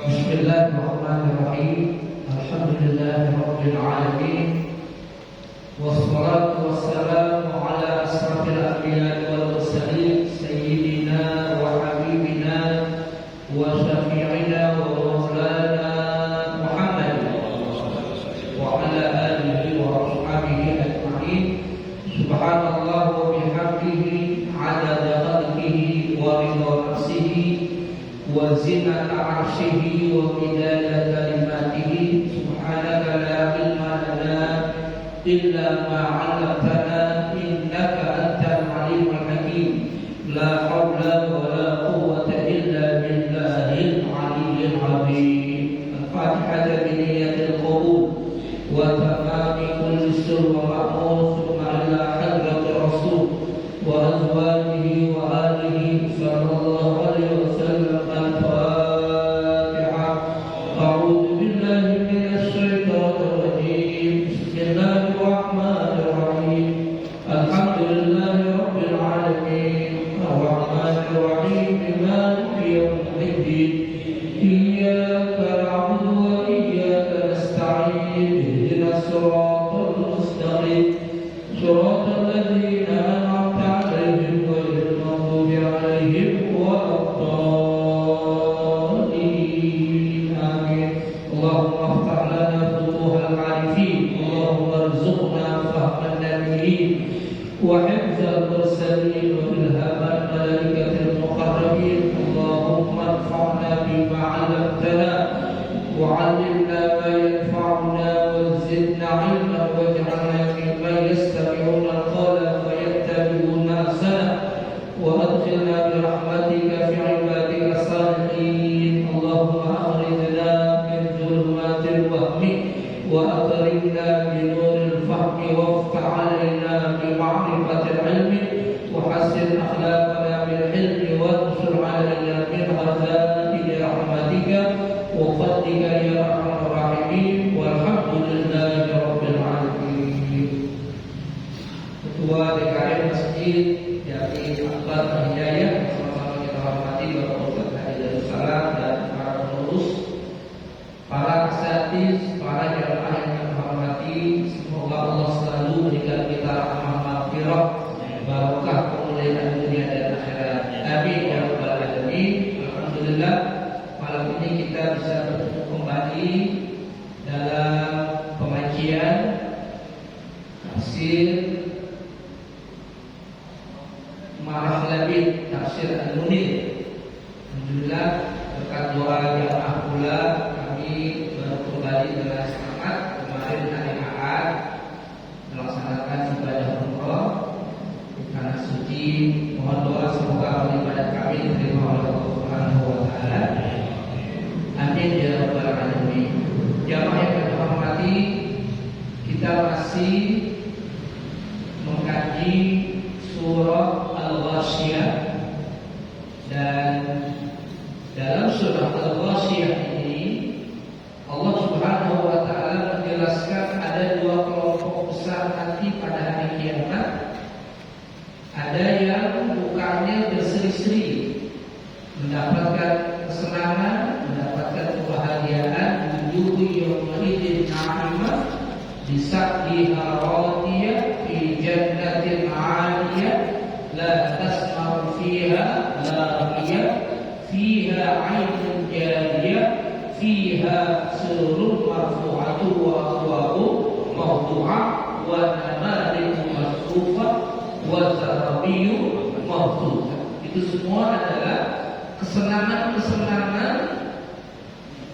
Bismillahirrahmanirrahim. Alhamdulillahirabbil alamin. Wassalatu wassalamu ala asrafil anbiya'i wal mursalin sayyidina wa habibina wa syafi'ina wa maulana Muhammad wa ala alihi wa ashabihi ajma'in. Subhanallah wa bihamdihi 'adada khalqihi wa ridha nafsihi wa zinata 'arsyihi wa midada kalimatihi. Subhanaka la ilma lana illa ma 'allamtana innaka antal alimul hakim. La haula wa la quwwata illa billahil aliyyil azim. Al-Fatihah bi niyyatil qabul wa tamami kulli sirr wa ma'mur thumma ila hadratir rasul wa azwajihi wa alihi sallallahu alaihi wasallam. Al-Fatihah. A'udzu billahi minasy syaithanir rajim. Bismillahirrahmanirrahim. Alhamdulillahirabbil alamin. Ar-Rahmanir Rahim. Maliki yaumiddin. Iyyaka na'budu wa iyyaka nasta'in. Ihdinas siratal mustaqim. Siratal ladzina an'amta 'alaihim ghairil maghdubi 'alaihim waladdallin. Amin. Allahumma iftah lana futuhal 'arifin. Allahumma arzuqna fahman nabiyyin wa hifdzal mursalin wa ilhaman malaikatil muqarrabin. Allahumma anfa'na bima 'allamtana wa 'allimna ma yanfa'una wa zidna 'ilman waj'alna mimman yastami'una al-qawla fayattabi'una ahsana wa adkhilna bi rahmatika fi 'ibadika as-salihin. Allahumma akhrijna min dhulumatil wahmi wa akrimna bi nuril fahmi waftah 'alaina bi ma'rifatil 'ilmi wa hassin akhlaqana bil hilmi wansur 'alaina min khazaini rahmatika wa fadlika ya arhamar rahimin. Walhamdulillahi rabbil alamin. Ketua DKM Masjid Jami Akbar Hidayah, sama-sama kita hormati Bapak Ustaz Hadi Darussalam dan para pengurus, para asatiz, para jamaah yang kami hormati. Semoga Allah selalu memberikan kita rahmah maghfirah, barokah kemuliaan dunia dan akhirat. Amin ya rabbal alamin. Alhamdulillah, malam ini kita bisa bertemu kembali dalam pengajian tafsir Marah Labid Tafsir Al-Munir. Alhamdulillah, berkat doa jamaah pula kami baru kembali dengan semangat. Kemarin hari Ahad melaksanakan ibadah umrah di tanah suci. Mohon doa semoga amal ibadah kami diterima oleh Allah Subhanahu wa taala. Amin ya rabbal alamin. Jamaah yang kami hormati, kita masih mengkaji surah Al-Ghasyiyah, dan dalam surah Al-Ghasyiyah ini Allah Subhanahu wa taala menjelaskan ada dua kelompok besar nanti pada hari kiamat. Ada yang bukannya berseri-seri mendapatkan kesenangan, mendapatkan kebahagiaan, wujuhun yawma'idin 'alimah bisaqliha radiyah fi jannatin 'aliyah la tasma'u fiha laghiyah fiha 'ainun jariyah fiha sururun marfu'atun wa akwabun mawdu'ah wa namariqu masfufah wa zarabiyyun mawdu'ah. Itu semua adalah kesenangan-kesenangan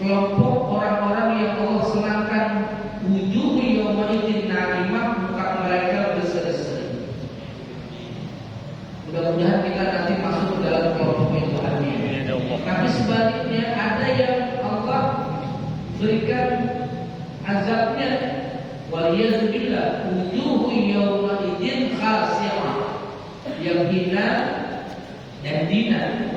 kelompok orang-orang yang Allah senangkan. Wujuh yawma'idin na'imah, muka mereka berseri-seri. Mudah-mudahan kita nanti masuk ke dalam kelompok itu, amin. Tapi sebaliknya ada yang Allah berikan azabnya, waliyadzubillah, wujuh yawma'idin khasiyah, yang hina dan dina.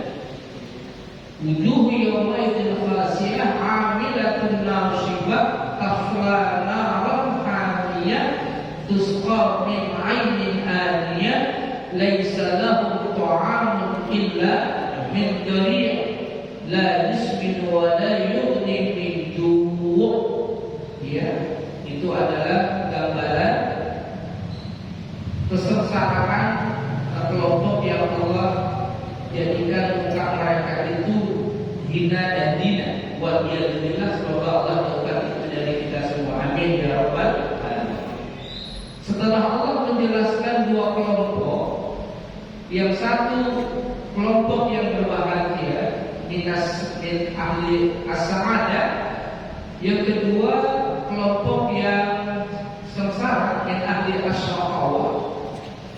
Wujuh yawma'idin khasiyah 'amilatun nasibah tasla naran hamiyah tusqa min 'ainin aniyah laisa lahum ta'amun illa min dari' la yusmin wa la yughni min ju'. Ya, itu adalah gambaran kesengsaraan kelompok yang Allah jadikan muka mereka itu hina dan dina. Wa billahi, semoga Allah jauhkan itu dari kita semua. Amin ya rabbal alamin. Setelah Allah menjelaskan dua kelompok, yang satu kelompok yang berbahagia min ahli as-sa'adah, yang kedua kelompok yang sengsara yang ahli as-syaqawah.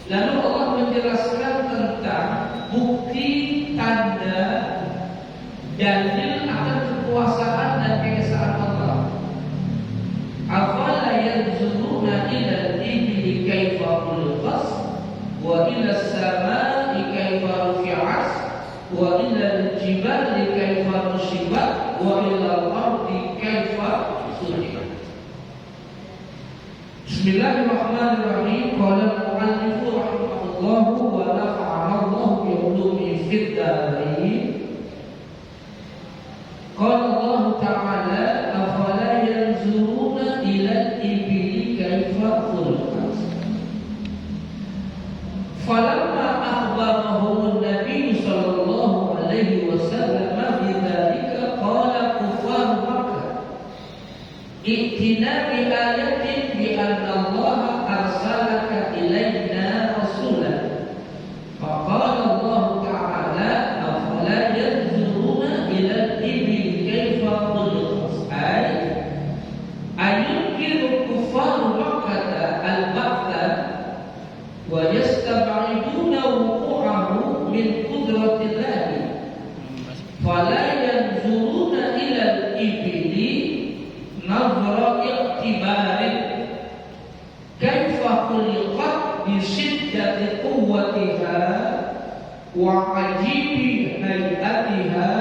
Lalu Allah menjelaskan tentang bukti tanda dalil akan kekuasaan dan keesaan Allah. Afala yanzuruna ila al-ibli kaifa khuliqat wa ila as-samaa'i kaifa rufi'at wa ila al-jibali kaifa nusibat wa ila al-ardi kaifa sujirat. Bismillahirrahmanirrahim. Qala al-mu'allif rahimahullah wa nafa'ana Allah bi ulumihi fid dharain. Qala Allah ta'ala afala yanzuruna ila al-ibli kaifa khuliqat. Falamma akhbarahum an-nabiy sallallahu alaihi wasallam bidzalika qala kuffar Makkah i'tina bi ayatin bi anna Allah arsalaka ilaina rasulan. Faqala Allah ta'ala afala yanzuruna ila al-ibli kaifa khuliqat. Ayunkiru kuffar Makkah al-ba'tha wa yastab'iduna wuqu'ahu min qudratillah. Fala yanzuruna ila al-ibli nazra i'tibarin kaifa khuliqat bi shiddati quwwatiha wa ajibi hayatiha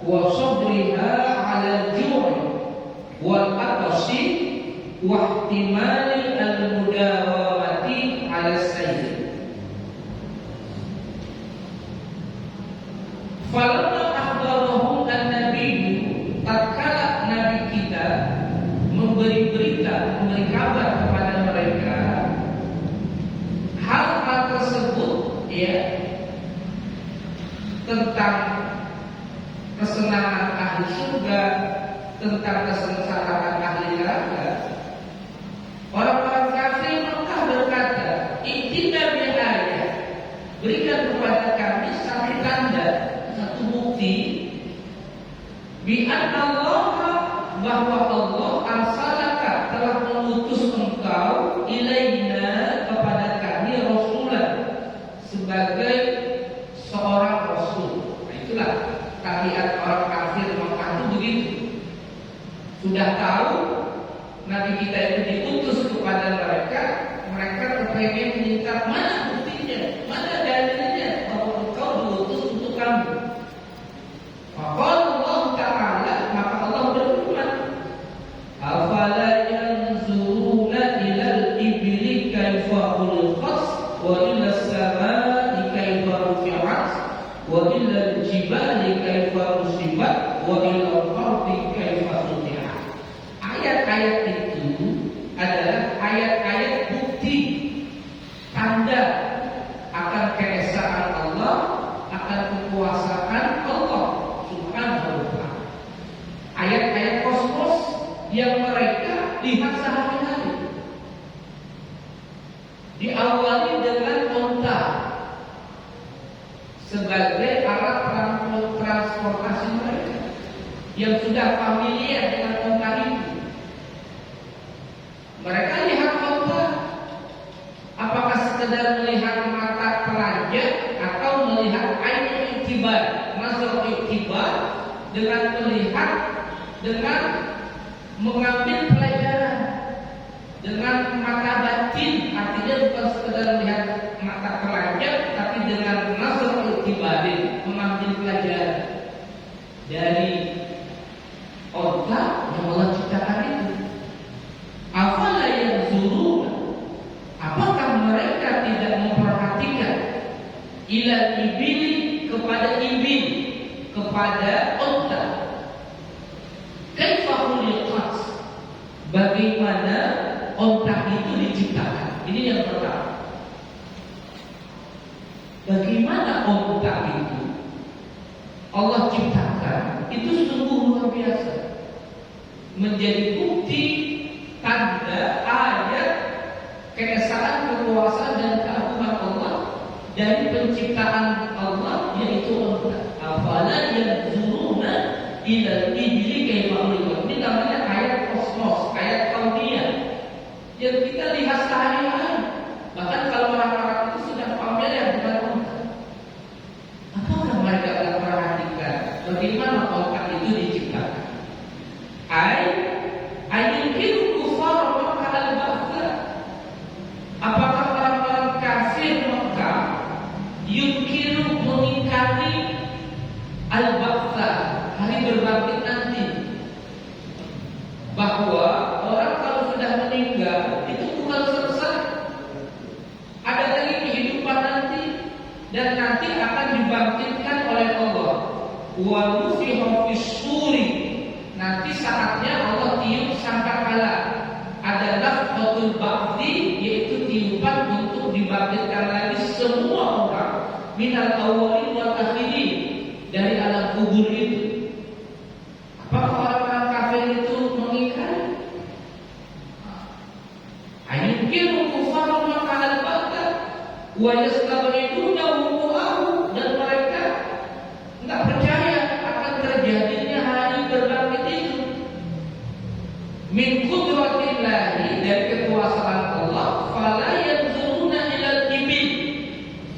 wa sabriha 'ala al-ju'i wal atasi wa ihtimali al-mudawamati 'ala as-sayr. Falamma akhbarahum an-nabiy, tatkala nabi kita memberi berita, memberi kabar kepada mereka hal-hal tersebut, ya, tentang kesenangan ahli surga, tentang kesengsaraan ahli neraka, orang-orang kafir Mekah berkata, "Itina bi ayat," berikan kepada kami satu tanda, satu bukti, bi anna Allah, bahwa Allah arsalaka, telah mengutus engkau, ilaina, kepada kami, rasulan, sebagai seorang rasul. Nah, itulah tabiat orang kafir Mekah itu begitu. Sudah tahu Nabi kita itu diutus kepada mereka, mereka kepengen minta mana buktinya, mana dalilnya bahwa engkau diutus untuk kami. Maka Allah Ta'ala, maka Allah berfirman, afala yanzuruna ilal ibli kaifa khuliqat wa ila as-samaa'i kaifa rufi'at wa ila al-jibali kaifa nusibat wa ila al-ardi kaifa sutihat. Ayat-ayat itu adalah ayat-ayat bukti tanda akan keesaan Allah, akan kekuasaan Allah Subhanahu wa ta'ala. Ayat-ayat kosmos yang mereka lihat sehari-hari. Diawali dengan unta sebagai alat transportasi mereka yang sudah familiar dengan unta itu. Mereka lihat unta, apakah sekedar melihat mata telanjang atau melihat ain iktibar, nazar iktibar, dengan melihat, dengan mengambil pelajaran, dengan mata batin, artinya bukan sekedar melihat mata telanjang, tapi dengan nazar iktibar, mengambil pelajaran dari unta yang Allah ciptakan itu. Afala yanzuruna, apakah mereka tidak memperhatikan ila ibili, kepada ibil, kepada kepada unta. Kaifa khuliqat? Bagaimana unta itu diciptakan? Ini yang pertama. Bagaimana unta itu Allah ciptakan? Itu sungguh luar biasa. Menjadi bukti, tanda, ayat keesaan, kekuasaan dan keagungan Allah dari penciptaan Allah, yaitu unta. Afala yanzuruna ilal ibli kaifa khuliqat. Ini namanya ayat kosmos, ayat kauniyah yang kita lihat sehari-hari. Bahkan kalau orang-orang itu sudah familiar dengan unta, apakah mereka akan perhatikan bagaimana unta itu diciptakan? Ayunkiru kufar Makkah al-Ba'tha. Apakah orang-orang kafir Makkah yunkiru mengingkari al-Ba'tha, hari berbangkit nanti? Bahwa orang kalau sudah meninggal itu bukan selesai, ada lagi kehidupan nanti, dan nanti akan dibangkitkan oleh Allah. Wa nufiha fis-suri, nanti saatnya Allah tiup sangkakala. Ada nafkhatul ba'thi, yaitu tiupan untuk dibangkitkan lagi semua orang minal awwalin wal akhirin, dari alam kubur itu. Apakah orang-orang kafir itu mengingkari? Ayunkiru kufaru Makkah al-Ba'tha wa yastab'iduna wuqu'ahu, dan mereka enggak percaya akan terjadinya hari berbangkit itu. Min qudratillahi, dari kekuasaan Allah. Fala yanzuruna ilal ibil,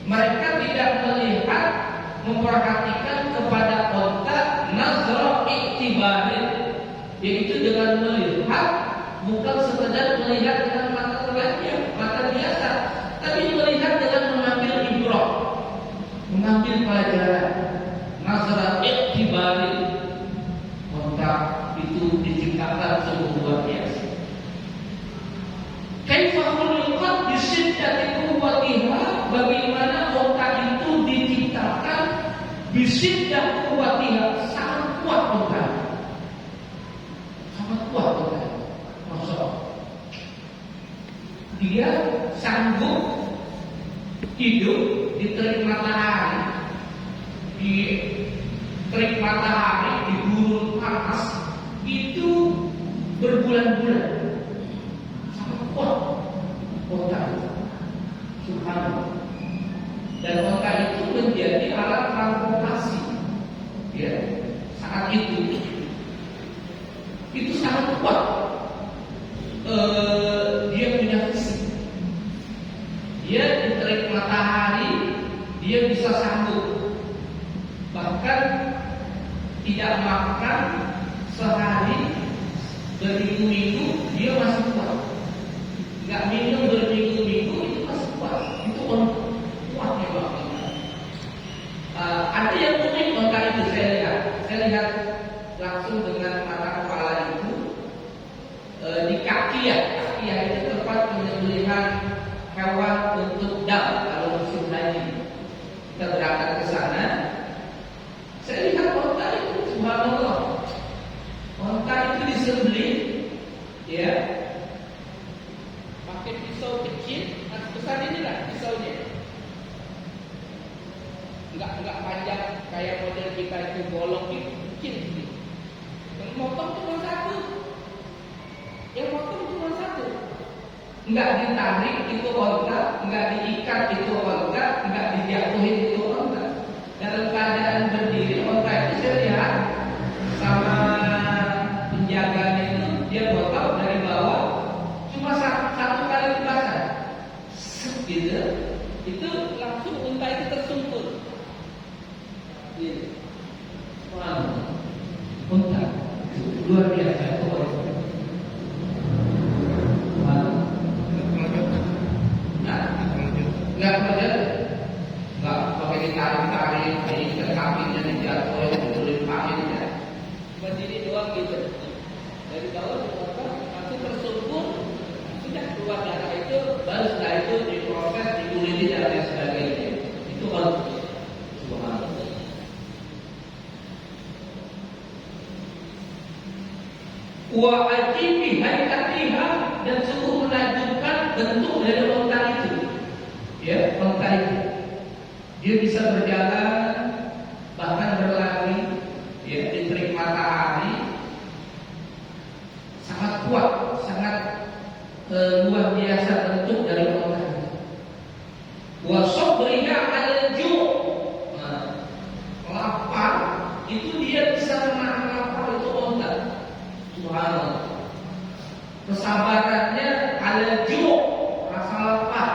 mereka tidak melihat, memperhatikan kepada unta nazra iktibarin, yaitu dengan melihat, bukan sekedar melihat dengan mata telanjang, mata biasa, tapi melihat dengan mengambil ibrah, mengambil pelajaran. Nazra iktibarin, unta itu diciptakan sungguh luar biasa. Kaifa khuliqat bi syiddati quwwatiha, bagaimana unta itu diciptakan bi syiddah quwwatiha, sangat kuat unta. Sangat kuat unta. Masya Allah. Dia sanggup hidup di terik matahari, di terik matahari, di gurun panas itu berbulan-bulan. Sangat kuat unta itu. Subhanallah. Dan unta itu menjadi alat transportasi, ya, saat itu sangat kuat. Dia punya fisik. Dia di terik matahari, dia bisa sanggup. Bahkan tidak makan sehari, berminggu-minggu dia masih kuat. Nggak minum berminggu-minggu itu masih kuat. Itu kuatnya banget. Ada yang unik unta itu, saya lihat langsung dengan mata kepala itu. Di Kakiyah itu tempat penyembelihan hewan untuk dam kalau musim haji. Kita berangkat ke sana. Saya lihat unta itu, subhanallah. Unta itu disembelih, ya, pakai pisau kecil, besar ini lah pisaunya. Enggak panjang kayak model kita itu, bolong itu kecil gitu. Yang motong cuma satu. Enggak ditarik itu unta, enggak diikat itu unta, enggak dijatuhin itu unta. Dalam keadaan berdiri unta itu saya lihat sama penjaganya itu, dia potong dari bawah cuma satu kali dibakar, gitu. Itu langsung unta itu tersungkur. Gitu. Wow. Unta luar biasa itu. Enggak pakai ditarik-tarik, ini kakinya dijatuhin, ditulis pahinnya. Berdiri doang gitu. Dari bawah langsung tersungkur, sudah keluar darah itu, baru setelah itu diproses, dikuliti dan lain sebagainya. Itu kalau Wa ajibi hayatiha, dan sungguh menakjubkan bentuk dari onta itu. Ya, onta itu. Dia bisa berjalan, bahkan berlari, ya, di terik matahari, sangat kuat, sangat luar biasa bentuk dari onta itu. Wa sabriha al-ju', lapar itu dia bisa menahan lapar itu onta. Subhanallah. Kesabarannya al-ju', rasa lapar.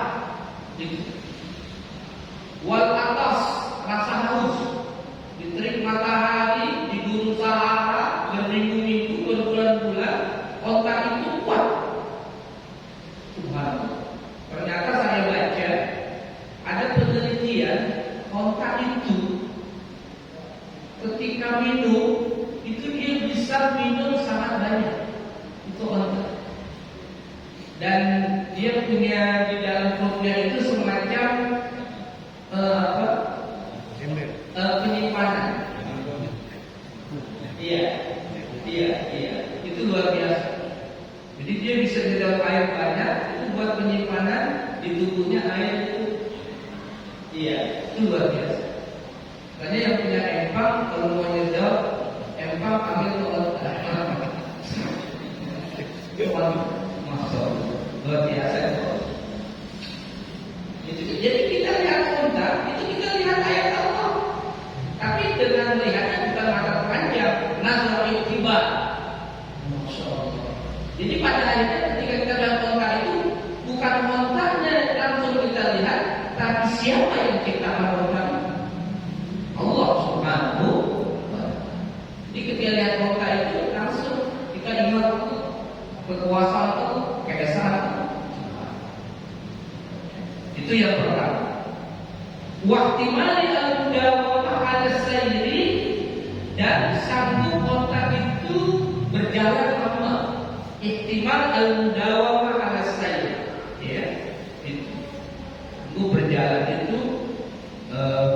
Wal atas, rasa haus. Di terik matahari, di gunung Sahara, berminggu-minggu, berbulan-bulan, onta itu kuat. Subhanallah. Ternyata saya baca ada penelitian, onta itu ketika minum itu dia bisa minum sangat banyak. Itu onta. Dan dia punya di dalam perutnya itu semacam penyimpanan. Iya. Itu luar biasa. Jadi dia bisa di dalam air banyak, itu buat penyimpanan di tubuhnya air itu. Iya, itu luar biasa. Makanya yang punya empang kalau mau nyedot empang ambil onta. Masya Allah, luar biasa. Jadi kita lihat onta, itu kita lihat ayat Allah. Tapi dengan melihatnya bukan mata panjang, nazar iktibar. Masya Allah. Jadi pada akhirnya ketika kita lihat onta itu, bukan ontanya langsung kita lihat, tapi siapa yang ciptakan onta? Allah Subhanahu wa ta'ala. Jadi ketika lihat onta itu langsung kita ingat kekuasaan Allah, keesaan Allah. Itu yang pertama. Wahtimali al-mudawamah ala sayri, dan sanggup onta itu berjalan lama. Ihtimal al-mudawamah ala sayri, ya, itu berjalan itu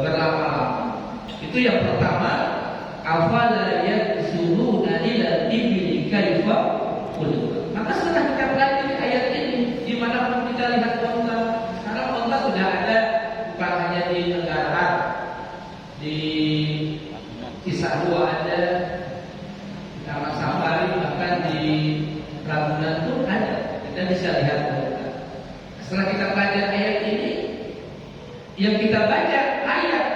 berlama-lama. Itu yang pertama. Afala yadsuruna ila ibli kaifa khuluqa. Maka setelah kita pelajari ayat ini, dimanapun kita lihat onta, sekarang onta sudah ada bukan hanya di negara Arab, di Cisarua ada, di Taman Safari, bahkan di Ragunan pun ada. Kita bisa lihat onta. Setelah kita pelajari ayat ini, yang kita baca ayat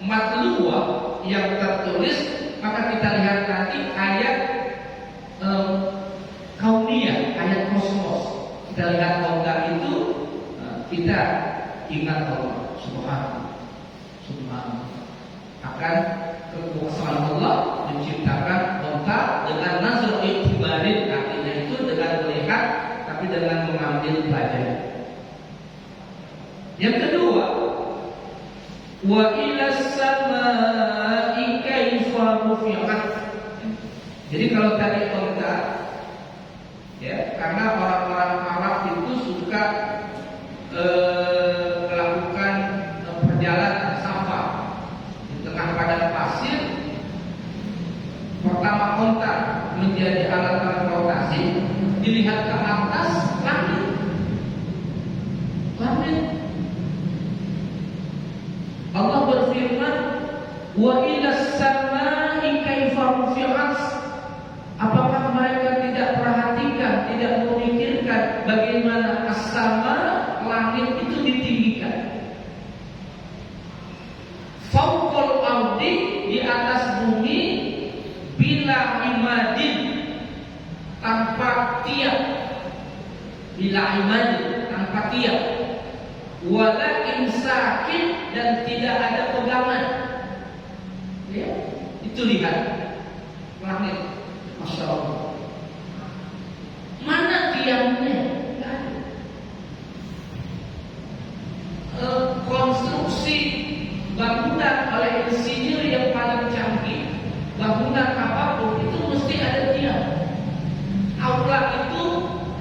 matluwah yang tertulis, maka kita lihat nanti ayat kauniyah, ayat kosmos. Kita lihat onta itu, kita ingat Allah Subhanahu akan kekuasaan Allah menciptakan onta dengan nazar iktibarin, artinya itu dengan melihat tapi dengan mengambil pelajaran. Yang kedua, wa ilas samaa'i kaifa rufi'at. Jadi kalau tadi onta, ya, karena orang-orang Arab itu suka melakukan perjalanan safar di tengah padang pasir. Pertama onta menjadi alat transportasi, dilihat ke atas langit. Allah berfirman, wa ilas samaa'i kaifa rufi'at. Apakah mereka tidak perhatikan, tidak memikirkan bagaimana as-sama, langit itu ditinggikan? Fawqal ardi, di atas bumi, bila imadin, tanpa tiap. Bila imadin, tanpa tiap. Wala imsakin, dan tidak ada pegangan. Ya, itu lihat langit, Masya Allah. Mana tiangnya? Konstruksi bangunan oleh insinyur yang paling canggih, bangunan apapun itu mesti ada tiang. Aula itu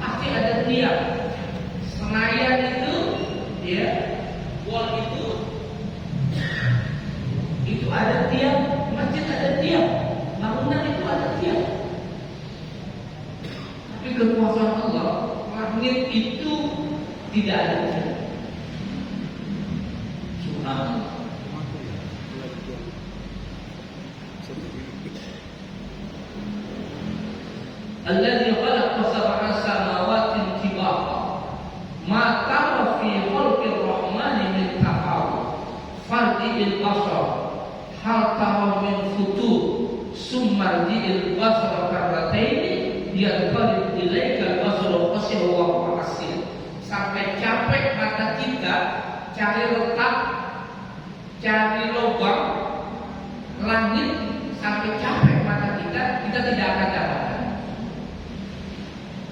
pasti ada tiang. Senayan itu, ya, wall itu ada tiang. Masjid ada tiang, bangunan itu ada tiang. langit itu tidak ada. Subhanallah. Alladzi khalaqa sab'a samawati tibaqa ma tara fi khalqir rahmani min tafawut farji'il basar hal tara min futur summa rji'il basar karrataini yanqalib ilaika al-basaru khashi'an wa huwa hasir. Sampai capek mata kita cari letak, cari lubang langit, sampai capek mata kita tidak akan dapatkan.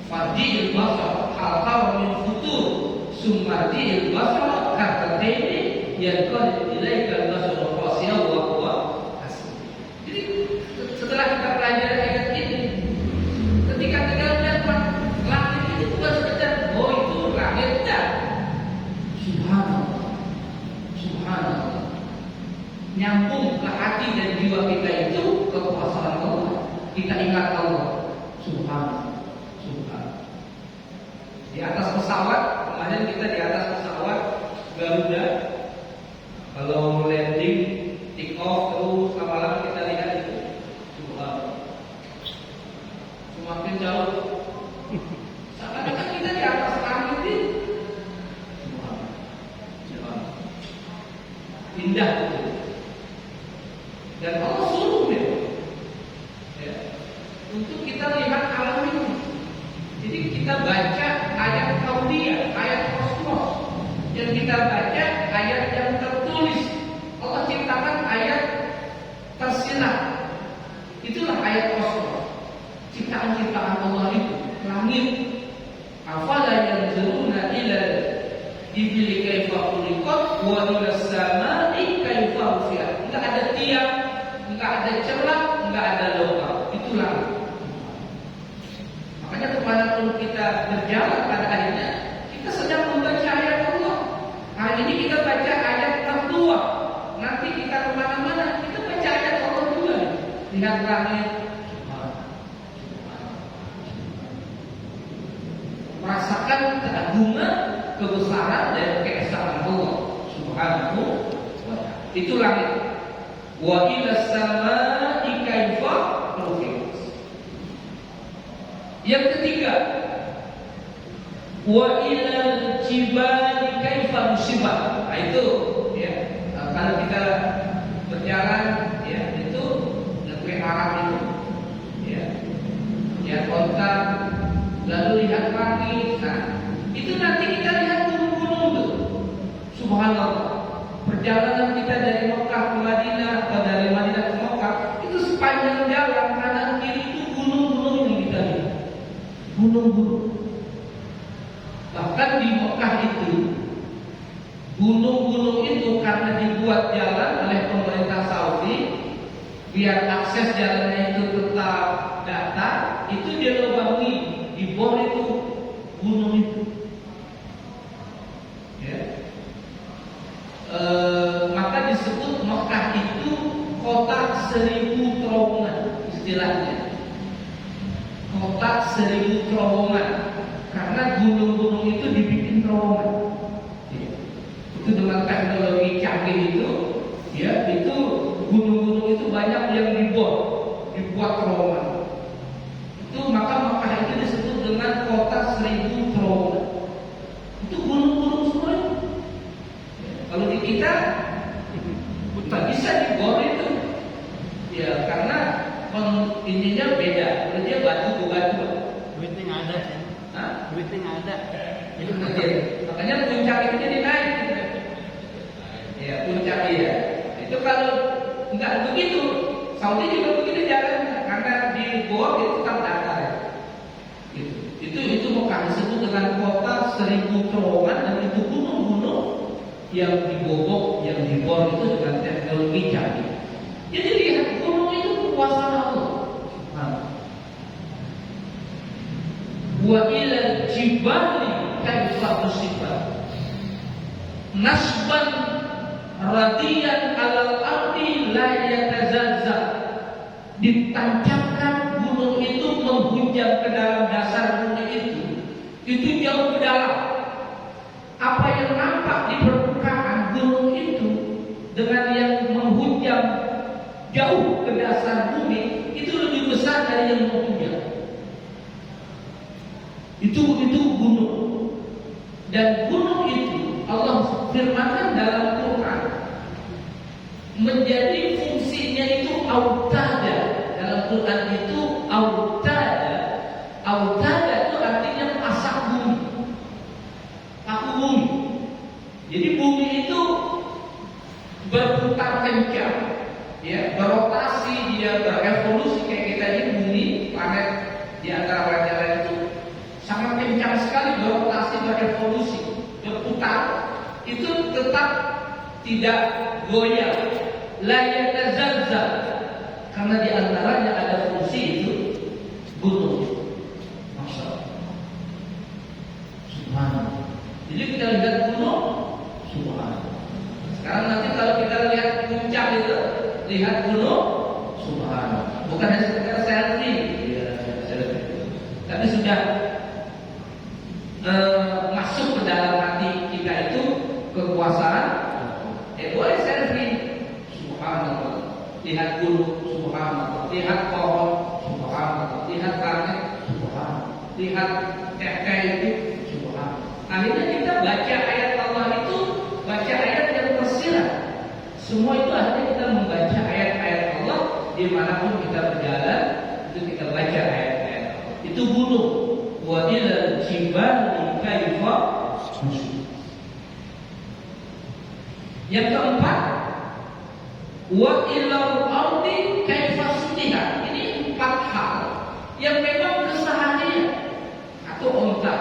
Farji'il basar hal tara min futur summa rji'il basar karrataini yanqalib ilaika al-basaru khashi'an wa huwa hasir. Jadi setelah kita pelajari ayat ini, ketika kita lihat langit itu bukan sekedar itu langit, dan subhanallah, subhanallah, nyambung ke hati dan jiwa kita itu kekuasaan Allah. Kita ingat Allah, subhanallah, subhanallah. Di atas pesawat, kemarin kita di atas pesawat Garuda, kalau landing, take off terus lama-lama kita lihat itu, subhanallah, semakin jauh. Seakan-akan kita di atas langit ini, indah itu. Dan Allah suruh ya, untuk kita lihat alam ini. Jadi kita baca ayat kauniyah, ayat kosmos, dan kita baca ayat yang tertulis. Allah ciptakan ayat tersirat. Itulah ayat kosmos, ciptaan-ciptaan Allah itu. Langit, afala yanzuruna ila ibli kaifa khuliqat wa ila samai kaifa rufi'at. Enggak ada tiang, enggak ada celah, enggak ada lubang. Itulah. Makanya kemanapun kita berjalan, pada akhirnya kita sedang membaca ayat Allah. Hari ini kita baca ayat tertua, nanti kita kemana-mana kita baca ayat Allah juga. Lihat langit, merasakan keagungan, kebesaran dan keesaan Allah Subhanahu wa ta'ala. Itu langit. Wa ila samai kaifa rufi'at. Yang ketiga, wa ila jibali kaifa nusibat. Nah, itu ya, kalau kita berjalan ya, itu negeri Arab itu ya, lihat kota, lalu lihat langit. Nah, itu nanti kita lihat gunung-gunung tuh. Subhanallah. Perjalanan kita dari Mekah ke Madinah atau dari Madinah ke Mekah, itu sepanjang jalan kanan kiri itu gunung-gunung yang kita lihat. Gunung-gunung. Bahkan di Mekah itu, gunung-gunung itu karena dibuat jalan oleh pemerintah Saudi, biar akses jalannya itu tetap datar, itu dia lubangi, dibor itu gunung itu. Ya. Maka disebut Mekah itu kota 1000 terowongan istilahnya. Kota 1000 terowongan, karena gunung-gunung itu dibikin terowongan. Ya. Itu dengan teknologi canggih itu, ya, itu gunung-gunung itu banyak yang dibuat terowongan. Itu maka Mekah itu disebut dengan kota 1000 terowongan. Itu gunung-gunung semua itu. Ya, kalau di kita tak bisa dibor itu, ya karena ininya beda. Kalau dia batu-batu. Duitnya nggak ada, sih. Duitnya nggak ada. Jadi makanya puncak itu jadi naik. Ya puncak dia. Itu kalau nggak begitu, Saudi juga begitu jalan, karena di bor itu tetap datar. Ya. Itu Mekah disebut dengan kota 1000 terowongan, dan itu gunung-gunung yang dibobok, yang dibor itu dengan teknologi canggih. Jadi lihat gunung itu kekuasaan Allah. Wa ila jibali kaifa nusibat nasban radiyan alal ardi la yatazalzal. Ditancapkan gunung itu menghujam ke dalam dasar bumi itu itu jauh ke dalam. Apa yang nampak di permukaan gunung itu dengan yang menghujam jauh ke dasar bumi itu lebih besar dari yang menghujam. Itu gunung. Dan gunung itu Allah firmankan dalam Quran menjadi fungsinya itu autada. Dalam Quran itu autada. Autada itu artinya pasak bumi, paku bumi. Jadi bumi itu berputar kencang, ya, berotasi, dia berevolusi kayak kita ini bumi, planet di antara planet lain itu sangat kencang sekali berotasi, berevolusi, berputar. Itu tetap tidak goyah, la yatazazzal, karena di antaranya ada fungsi itu gunung. Masya Allah. Subhanallah. Jadi kita lihat gunung, subhanallah. Sekarang nanti kalau kita lihat puncak itu, lihat gunung, subhanallah. Bukan hanya sekedar selfie, ya, selfie. Tapi sudah masuk ke dalam hati kita itu kekuasaan. Boleh selfie, subhanallah. Lihat gunung, subhanallah. Lihat pohon, subhanallah. Lihat langit, subhanallah. Lihat teh itu, subhanallah. Akhirnya kita baca ayat Allah itu, baca ayat yang tersirat. Semua itu akhirnya kita membaca ayat-ayat Allah dimanapun kita berjalan, itu kita baca ayat-ayat Allah. Itu gunung. Wa ilal jibali kaifa. Yang keempat, wa ilal ardi kaifa sutiha. Ini 4 hal yang memang keseharian atau onta.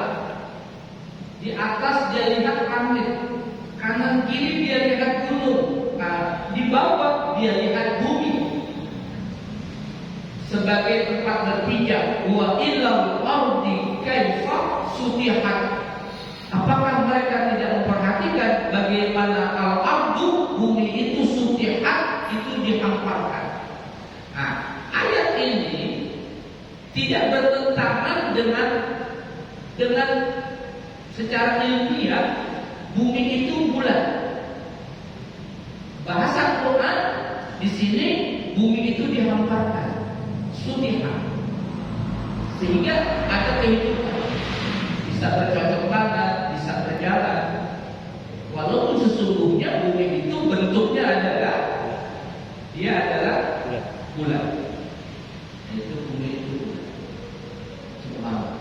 Di atas dia lihat langit, kanan kiri dia lihat gunung, nah, di bawah dia lihat bumi sebagai tempat berpijak. Wa ilal ardi kaifa sutihat. Apakah mereka tidak memperhatikan bagaimana al-ardu, bumi itu sutihat, itu dihamparkan. Nah, ayat ini tidak bertentangan dengan secara ilmiah bumi itu bulat. Bahasa Quran di sini bumi itu dihamparkan, sutihat, sehingga ada kehidupan, bisa bercocok tanam, bisa berjalan. Walaupun sesungguhnya bumi itu bentuknya adalah bulat. Itu bumi itu subhanallah.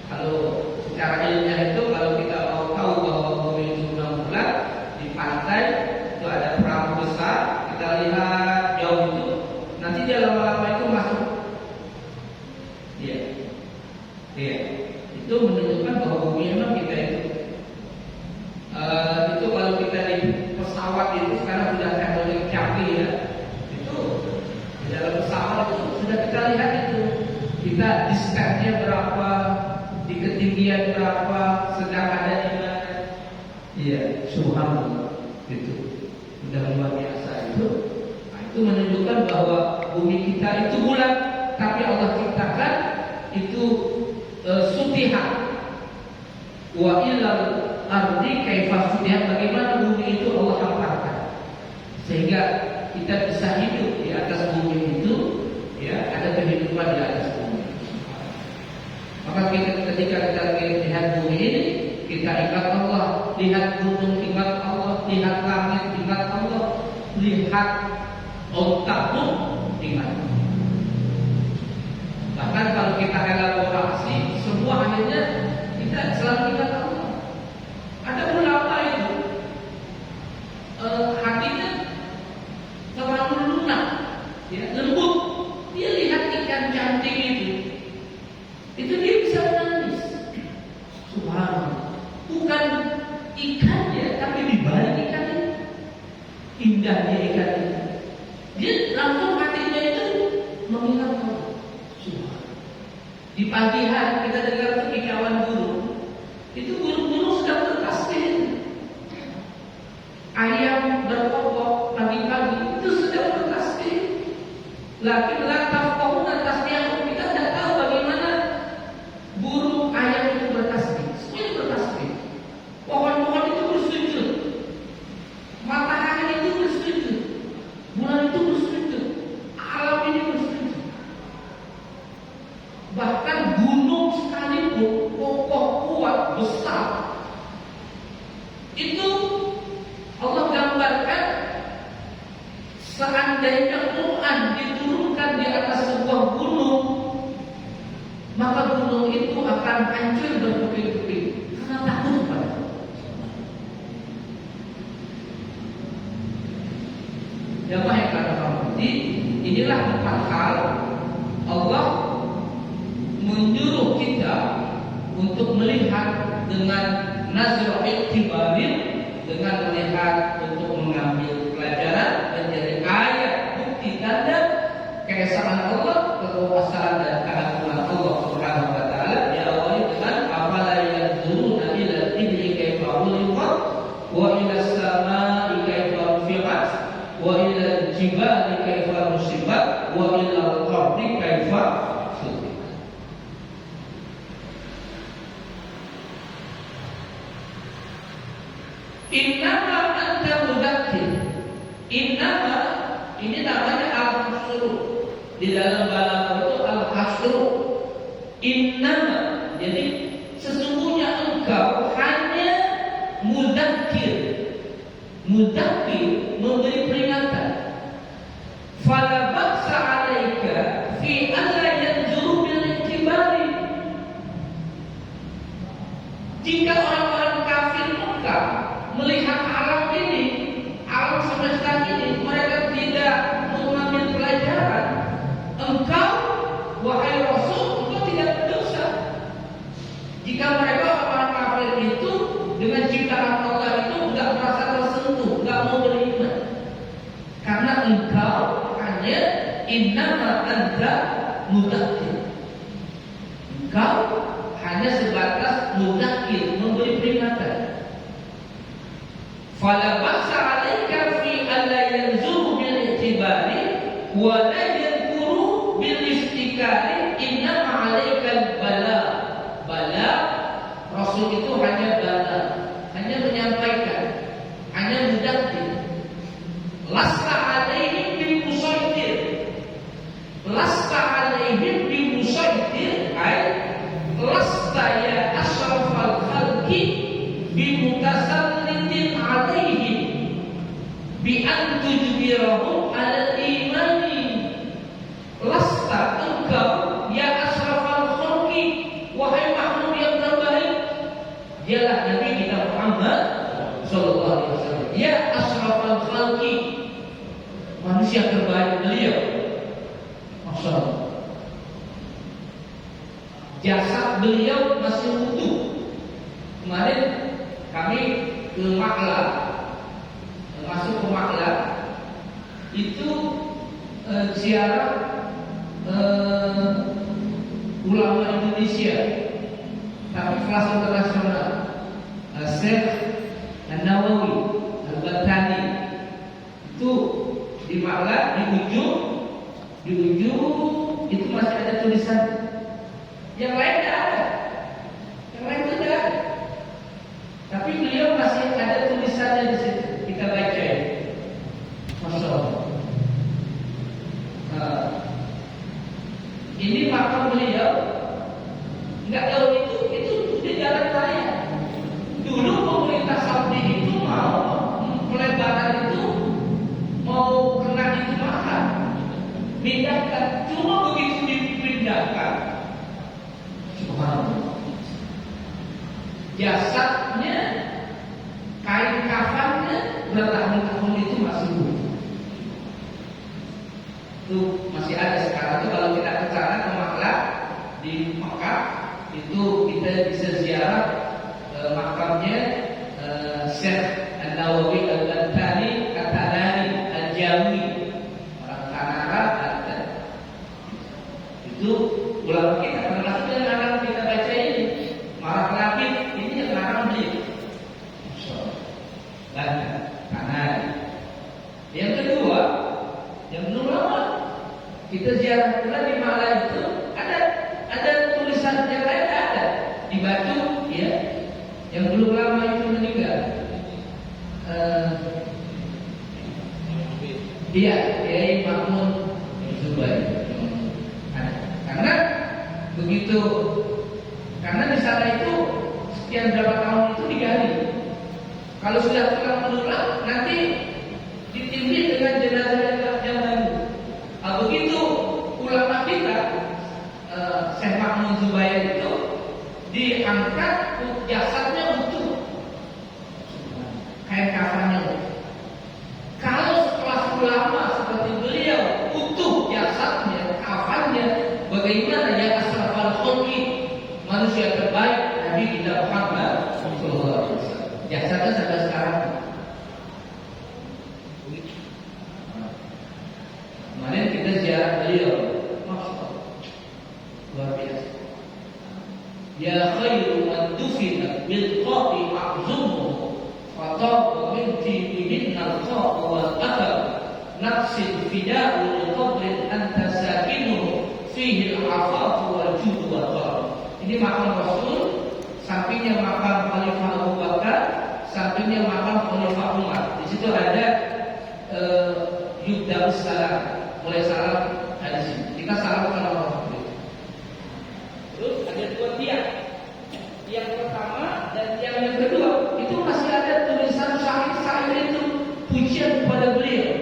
Kalau secara ilmiah itu, kalau kita mau tahu bahwa bumi itu bulat, di pantai itu ada perahu besar, kita lihat jauh itu, nanti dia lama-lama itu masuk. Iya. Itu menunjukkan bahwa bumi memang kita itu kalau kita di pesawat itu sekarang sudah teknologi canggih, ya. Itu di dalam pesawat itu sudah kita lihat itu, kita distance-nya berapa, di ketinggian berapa, sedang ada di mana. Iya, subhanallah. Itu sudah luar biasa itu. Nah, itu menunjukkan bahwa bumi kita itu bulat, tapi Allah ciptakan itu sutihat. Wa ilal ardi kaifa sutihat. Bagaimana bumi itu Allah hamparkan sehingga kita bisa hidup di atas bumi itu, ya, ada kehidupan di atas bumi. Maka ketika kita lihat bumi ini, kita ingat Allah. Lihat gunung, ingat Allah. Lihat langit, ingat Allah. Lihat otak pun ingat. Bahkan kalau kita elaborasi, semua akhirnya kita selalu ingat Allah. Ada ulama itu hatinya terlalu lunak, ya, lembut. Dia lihat ikan cantik itu dia bisa menangis. Subhanallah. Bukan ikannya, tapi dibalik ikan itu, indahnya ikan itu, dia langsung hatinya itu mengingat Allah. Di pagi hari kita dengar tuh kicauan burung. Itu burung-burung sedang bertasbih. Ayam berkokok pagi-pagi itu sedang bertasbih. Lakin la tafqahuna tasbihahum. Kita tidak tahu bagaimana burung akan hancur berkeping-keping karena takut pada Allah. Jamaah yang kata Muhammadi, inilah 4 hal Allah menyuruh kita untuk melihat dengan nazar iktibarin, dengan melihat untuk mengambil pelajaran menjadi ayat bukti tanda keesaan Allah, kekuasaan dan keagungan Allah Subhanahu wa taala. Diawali dengan afala yanzuruna ila al-ibli kaifa khuliqat wa ila as-samaa'i kaifa rufi'at wa ila al-jibali kaifa nusibat wa ila al-ardi kaifa sutihat. Innama anta mudzakir. Innama ini namanya al-hasru. Di dalam balaghah itu al-hasru. Innama, jadi sesungguhnya engkau hanya mudzakir. Mudzakir memberi peringatan. Fala ba'sa 'alaika fi alla yanzuru bil iktibari. Jika orang-orang kafir Mekah melihat alam ini, alam semesta ini, mereka tidak mengambil pelajaran. Engkau, wahai Rasul, engkau tidak berdosa. Jika mereka orang kafir itu dengan ciptaan Allah itu tidak merasa tersentuh, tidak mau beriman, karena engkau hanya innama anta mudzakir. Engkau hanya sebatas mudzakir, memberi peringatan. Fala ba'sa 'alaika fi alla yanzuru bil i'tibari wa la yadhkuru bil istikari innama 'alaikal bala. Bala, Rasul itu hanya bala, hanya menyampaikan, hanya mudzakir. Lasta 'alaihim bimusaitir. Lasta 'alaihim bimusaitir ay lasta ya asrafal khalqi bimutasallitin 'alaihim bi an tujbirahum 'ala imani. Lasta engkau ya asrafal khalqi, wahai makhluk yang terbaik. Dialah Nabi kita Muhammad sallallahu alaihi wasallam. Ya asrafal khalqi, manusia terbaik beliau. Masya Allah. Jasad beliau masih utuh. Kemarin kami ke Makla, masuk ke Makla, itu ziarah ulama Indonesia, tapi kelas internasional, Syekh An-Nawawi Al-Bantani. Itu di Makla, di ujung itu masih ada tulisan. Yang lain tidak ada, yang lain tidak ada. Tapi beliau masih ada tulisannya di situ. Kita baca ya. Masya Allah. Ini makam beliau. Enggak tahu itu di jalan raya. Dulu pemerintah Saudi itu mau pelebaran itu, mau kena itu mahal. Pindahkan, cuma begitu dipindahkan, subhanallah, jasadnya, kain kafannya bertahun-tahun itu masih utuh. Itu masih ada sekarang. Itu kalau kita ke sana ke Makla di Mekah, itu kita bisa ziarah makamnya Syekh An-Nawawi Al-Bantani At-Tanani Al-Jawi, orang Tanara. Itu ulama kita, termasuk yang akan kita baca ini Marah Labid, ini yang akan beli dan kanan. Yang kedua, yang belum lama kita ziarah pula di Malang itu ada tulisan yang lain, ada di batu ya, yang belum lama itu meninggal. Dia Kiai Mahmud Zubair. Karena begitu, karena di sana itu sekian berapa tahun itu digali. Kalau sudah pulang berulang, nanti ditindih dengan jenazah yang baru. Begitu ulama kita Syekh Mahmud Zubair itu diangkat jasadnya utuh, kain kafannya utuh. Kalau sekelas ulama seperti beliau utuh jasadnya, kafannya, bagaimana ya asrafal khalqi, manusia terbaik Nabi kita Muhammad sallallahu alaihi wasallam. Jasadnya sampai sekarang. Kemarin kita ziarah beliau, Masya Allah, luar biasa. Ya khairu man dufina bil qa'i a'zumuhu fataba min tibihin al-qa'a wal athar nafsin fida'u li qabrin anta sakinuhu fihi al-'afaf wal jud wal karam. Ini makam Rasul, sampingnya makam Khalifah Abu Bakar, sampingnya makam Khalifah Umar. Di situ ada yubda'us salam, mulai salam dari sini. Kita salam kepada orang. Terus ada dua tiang. Yang pertama dan yang kedua itu masih ada tulisan syair-syair itu pujian kepada beliau.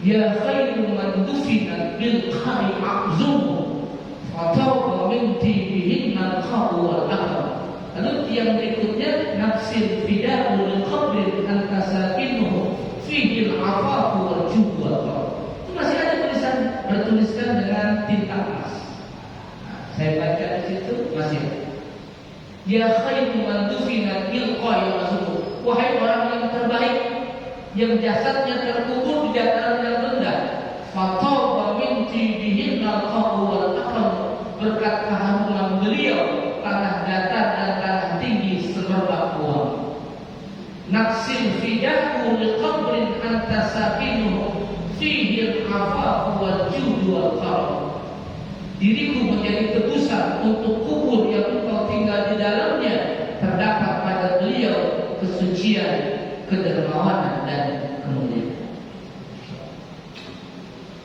Ya khairu man dufina bil qa'i a'zumu fatawqa min tibihin al-khabu wal akhar. Lalu yang berikutnya nafsin fida'u lil qabrin anta sakinuhu fihi al-'afafu wal jud wal karam. Itu masih ada tulisan bertuliskan dengan tinta emas. Saya baca di situ masih ada. Ya khairu man dufina bil qa'i a'zumu. Wahai orang yang terbaik yang jasadnya terkubur di dataran yang rendah. Fatawqa min tibihin al-khabu wal akhar. Berkat keharuman beliau tanah datar dan tanah tinggi semerbak uang. Nafsin fidahu li qabrin anta sakinuhu fihi al-'afaf wal jud wal karam. Diriku menjadi tebusan untuk kubur yang engkau tinggal di dalamnya. Terdapat pada beliau kesucian, kedermawanan dan kemuliaan.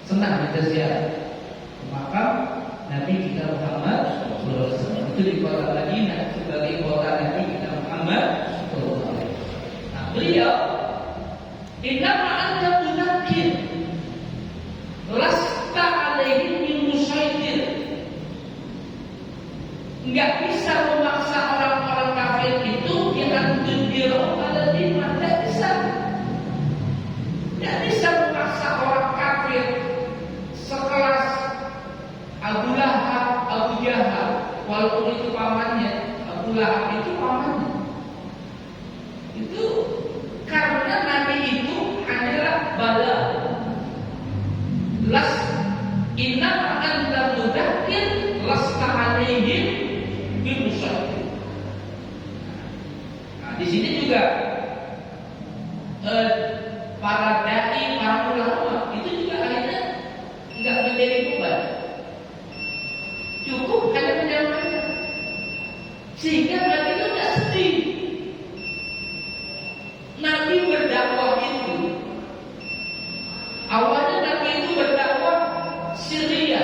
Senang kita ziarah makam Nabi kita Muhammad SAW. Itu di kota Madinah sebagai kota Nabi kita Muhammad SAW. Nah, beliau innama anta mudzakir lasta alaihim min musaitir. Enggak bisa memaksa orang-orang kafir itu dengan tundirau pada iman. Tidak bisa. Tidak bisa memaksa orang kafir sekelas Abu Lahab, Abu Jahal, walaupun itu pamannya. Abu Lahab itu pamannya. Itu karena Nabi itu hanyalah bala. Las innama anta mudzakir lasta alaihim bimusaitir. Nah, di sini juga para dai, para ulama itu juga akhirnya enggak menjadi beban. Cukup hanya menyampaikan. Sehingga Nabi itu tidak sedih. Nabi berdakwah itu awalnya Nabi itu berdakwah Syria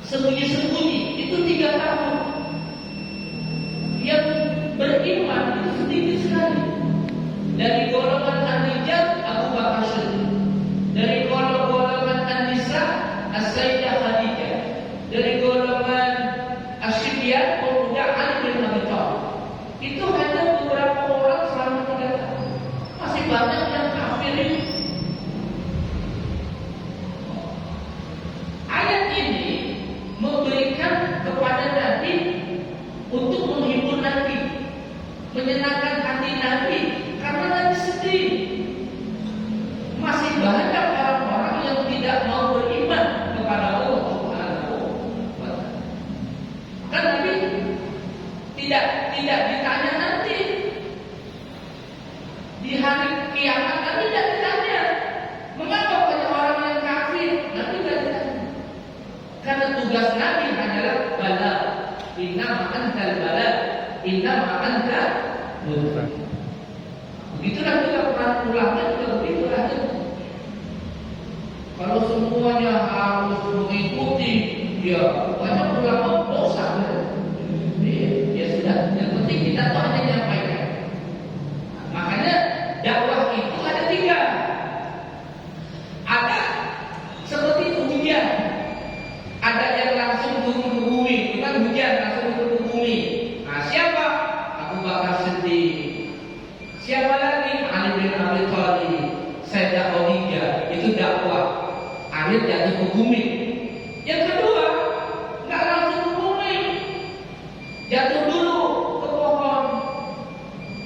sembunyi-sembunyi itu 3 tahun. Yang beriman itu sedikit sekali. Dari golongan An-Rijal Abu Bakar Siddiq, dari golongan An-Nisa As-Sayyidah Khadijah, dari golongan Asy-Syibyan pemuda Ali bin Abi Thalib. Itu hanya beberapa orang selama 3 tahun. Masih banyak yang kafir ini. Ayat ini memberikan kepada Nabi untuk menghibur Nabi, menyenangkan hati Nabi, karena Nabi sedih. Masih banyak orang-orang yang tidak mau beriman kepada Allah Subhanahu wa Ta'ala. Kan Nabi tidak ditanya nanti di hari kiamat. Nabi tidak ditanya mengapa banyak orang yang kafir. Nabi tidak ditanya. Karena tugas Nabi hanyalah bala. Innama antal bala, innama anta mudzakir. Begitulah juga para ulama juga begitulah. Kalau semuanya harus mengikuti, ya banyak ulama dosa. Ya sudah, yang penting kita tahu hanya menyampaikan. Makanya dakwah itu ada 3. Ada seperti hujan. Ada yang langsung turun ke bumi, bukan hujan langsung turun ke ke bumi. Yang kedua, nggak langsung ke bumi, jatuh dulu ke pohon,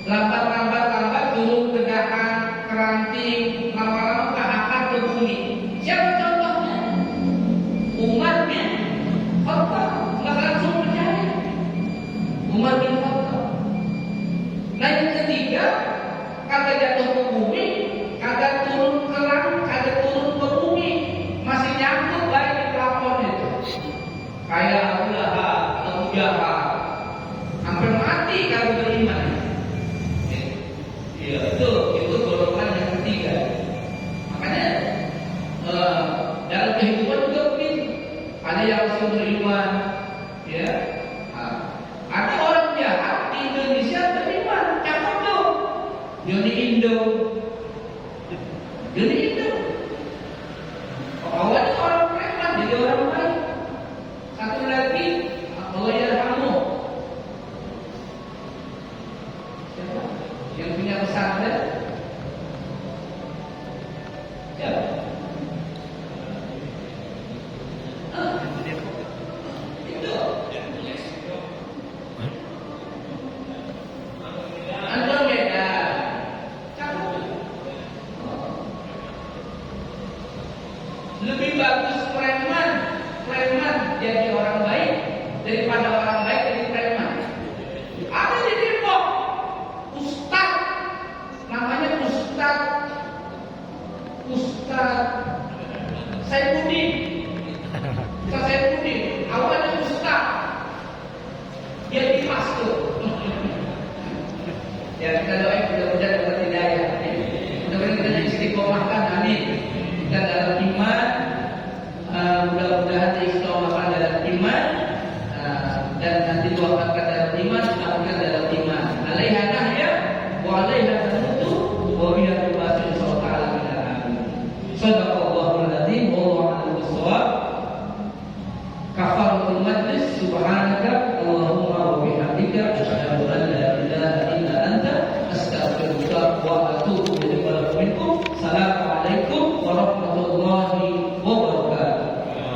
lambat turun ke dahan, keranting, lama-lama ke akar ke bumi. Siapa contohnya? Umar bin Khattab. Nggak langsung percaya. Umar bin Khattab. Nah yang ketiga, kagak jatuh ke bumi, kagak turun ke langit, kagak turun ke bumi, masih nyangkut baik di plafon itu. Kayak Abu Lahab, Abu Jahal, sampai mati kagak beriman. Iya itu golongan yang ketiga. Makanya dalam kehidupan juga begitu. Ada yang langsung beriman, ya. Ada orang jahat di Indonesia beriman, cakep tuh. Johnny Indo. Awalnya orang preman jadi orang baik. Satu lagi, Allah yarhamu. Siapa? Yang punya pesantren? Siapa? Itu. Andromeda. Cakep. Lebih bagus preman jadi orang baik daripada orang baik jadi preman. Ada di Depok Ustaz, namanya Ustaz Saifuddin. Ustaz Saifuddin, awalnya Ustaz, dia dimas tuh. Ya kita doain mudah-mudahan dapat hidayah. Mudah-mudahan kita istiqomahkan, amin. Kita dalam iman, mudah-mudahan istiqomahkan dalam iman, dan nanti doakan dalam iman.